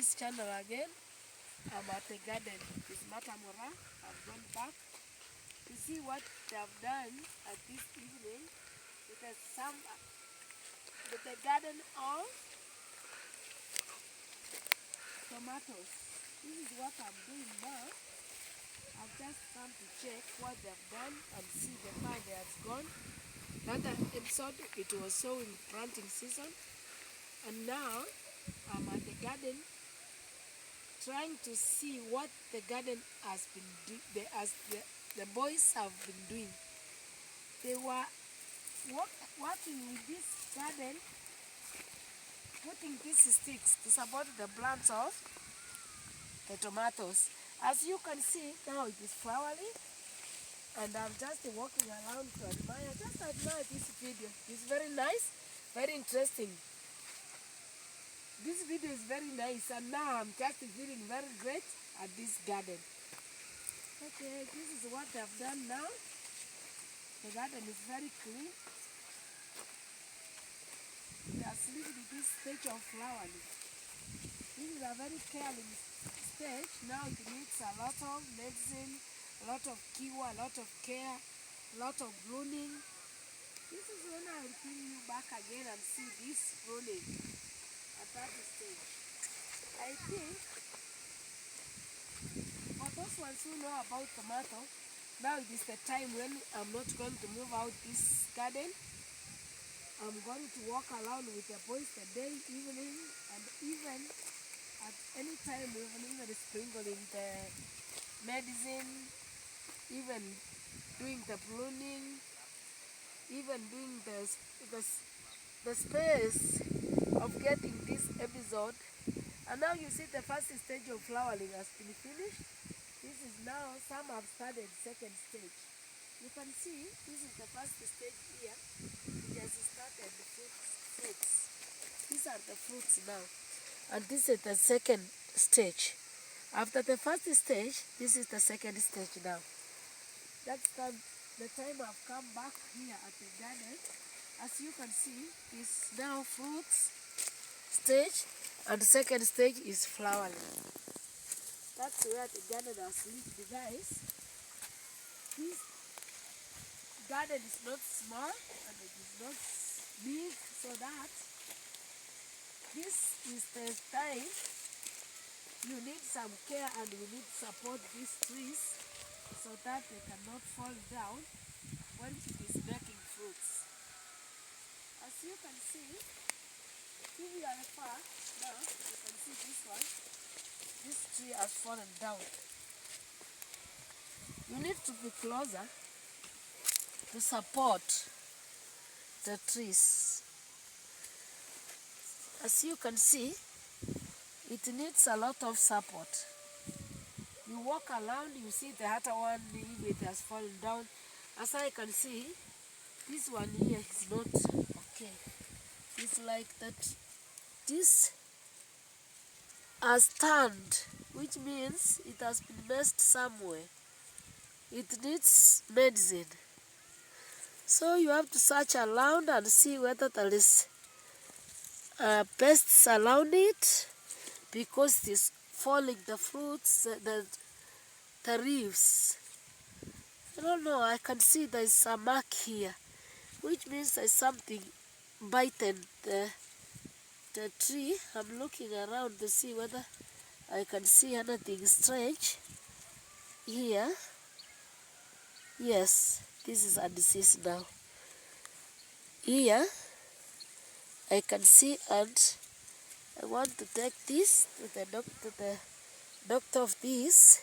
this channel again. I'm at the garden. It's Matamora. I've gone back to see what they have done at this evening with the garden of tomatoes. This is what I'm doing now. I've just come to check what they've done and see the far they have gone. Another episode, it was sowing planting season, and now I'm at the garden trying to see what the garden has been doing, as the boys have been doing. They were working with this garden, putting these sticks to support the plants of the tomatoes. As you can see, now it is flowering, and I'm just walking around to admire. Just admire this video. It's very nice, very interesting. This video is very nice, and now I'm just feeling very great at this garden. Okay, this is what I've done now. The garden is very clean. We are still in this stage of flowering. This is a very caring stage. Now it needs a lot of medicine, a lot of cure, a lot of care, a lot of pruning. This is when I will bring you back again and see this pruning at that stage. I think for those ones who know about tomato, now it is the time when I'm not going to move out this garden. I'm going to walk around with the boys the day, evening, and even at any time, even sprinkling the medicine, even doing the pruning, even doing the space of getting this episode. And now you see the first stage of flowering has been finished. This is now, some have started second stage. You can see this is the first stage here. It has started the fruits. These are the fruits now. And this is the second stage. After the first stage, this is the second stage now. That's the time I've come back here at the garden. As you can see, it's now fruits stage, and the second stage is flowering. That's where the garden has lived, guys. This garden is not small and it is not big, so that this is the time you need some care and you need to support these trees so that they cannot fall down when it is making fruits. As you can see, if you are far now, you can see this one. This tree has fallen down. You need to be closer to support the trees. As you can see, it needs a lot of support. You walk around, you see the other one, it has fallen down. As I can see, this one here is not okay. It's like that this has turned, which means it has been messed somewhere. It needs medicine. So you have to search around and see whether there is pests around it, because it is falling the fruits, the leaves. I don't know, I can see there is a mark here, which means there is something biting the tree. I'm looking around to see whether I can see anything strange here. Yes, this is a disease now. Here I can see, and I want to take this to the doctor of this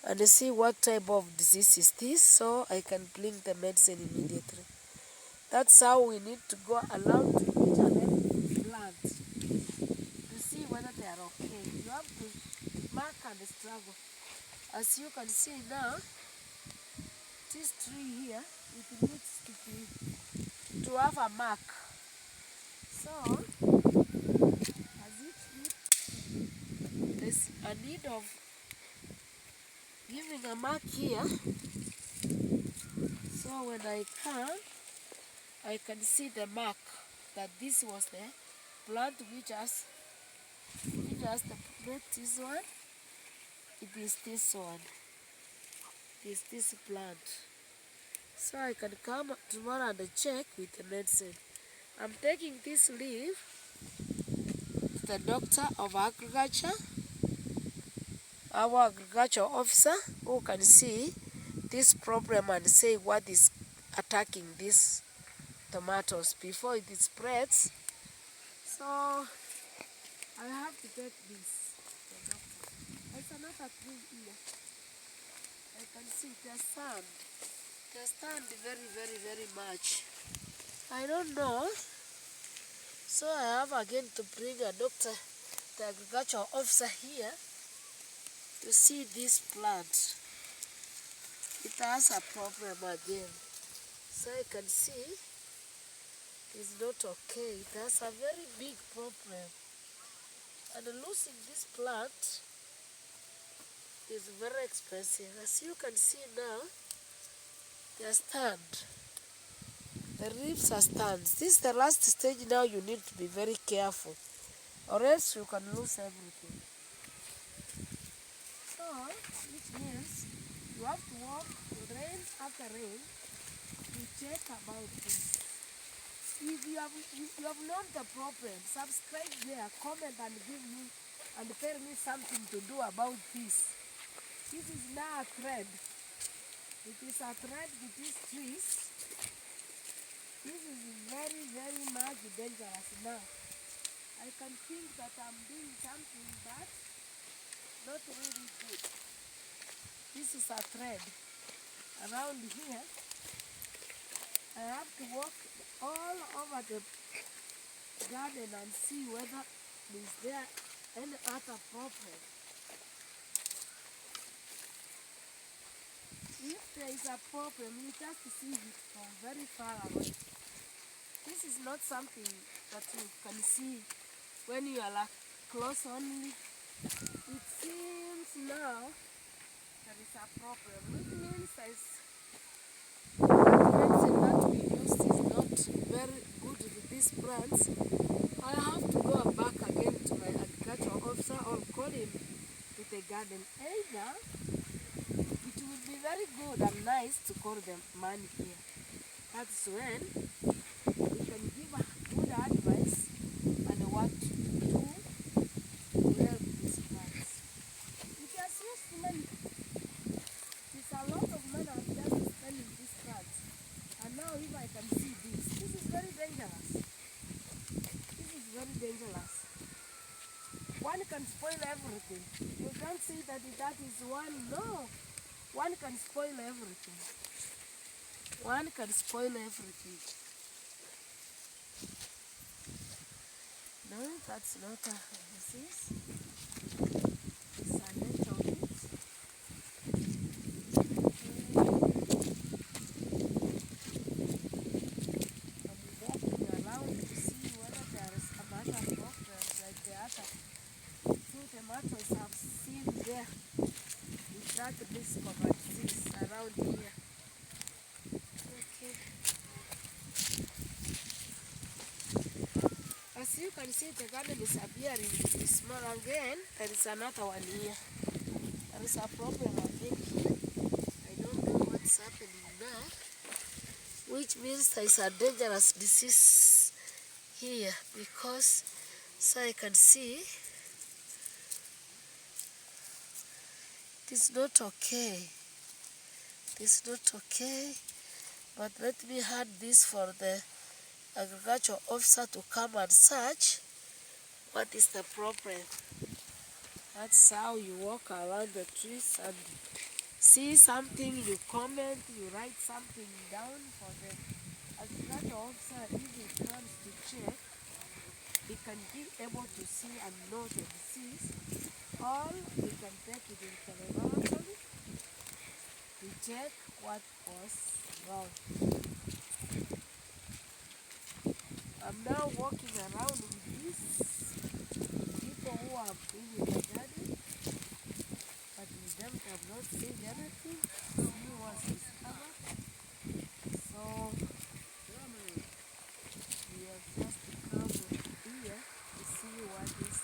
and see what type of disease is this, so I can bring the medicine immediately. That's how we need to go around to each and every plant to see whether they are okay. You have to mark and struggle. As you can see now, this tree here, it needs to have a mark. So, as there's a need of giving a mark here, so when I come, I can see the mark that this was the plant which has us the next one. It is this one. It is this plant. So I can come tomorrow and check with the medicine. I'm taking this leaf to the doctor of agriculture, our agriculture officer, who can see this problem and say what is attacking these tomatoes before it spreads. So I have to take this to the doctor. There's another tree here. I can see it has stand. It has stand very much. I don't know. So I have again to bring a doctor, the agricultural officer here, to see this plant. It has a problem again. So I can see it's not okay. It has a very big problem. And losing this plant is very expensive. As you can see now, they are stand. The leaves are stands. This is the last stage now. You need to be very careful, or else you can lose everything. So, which means you have to walk rain after rain to check about this. If you have known the problem, subscribe there, comment and give me and tell me something to do about this. This is now a thread. It is a thread with these trees. This is very much dangerous now. I can think that I'm doing something but not really good. This is a thread. Around here, I have to walk all over the garden and see whether is there any other problem. If there is a problem, you just see it from very far away. This is not something that you can see when you are like close only. It seems now there is a problem, which means the medicine that we use is not very good with these plants. I have to go back again to my agricultural officer or call him to the garden. Either it would be very good and nice to call them man here. That's when we can give a good advice and what to do to help these plants. It has used money. It's a lot of money I'm just spending these plants. And now if I can see this is very dangerous. This is very dangerous. One can spoil everything. You can't say that is one. No. One can spoil everything. One can spoil everything. No, that's not a disease. It's a natural heat. I'm walking around to see whether there is some other problems like the other two tomatoes I've seen there. That discovered disease around here. Okay. As you can see, the garden is appearing to be small again. There is another one here. There is a problem, I think, here. I don't know what's happening now. Which means there is a dangerous disease here because, so I can see, it is not okay. It is not okay. But let me add this for the agricultural officer to come and search what is the problem. That's how you walk around the trees and see something, you comment, you write something down for the agricultural officer. If he comes to check, he can be able to see and know the disease. Or we can take it into the laboratory to check what was wrong. I'm now walking around with these people who are in the garden, but with them have not seen anything. See what's discovered. So we have just come here to see what is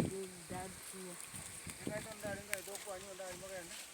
doing Ingai ton dari ingai dok kwa nyu dari mo ken.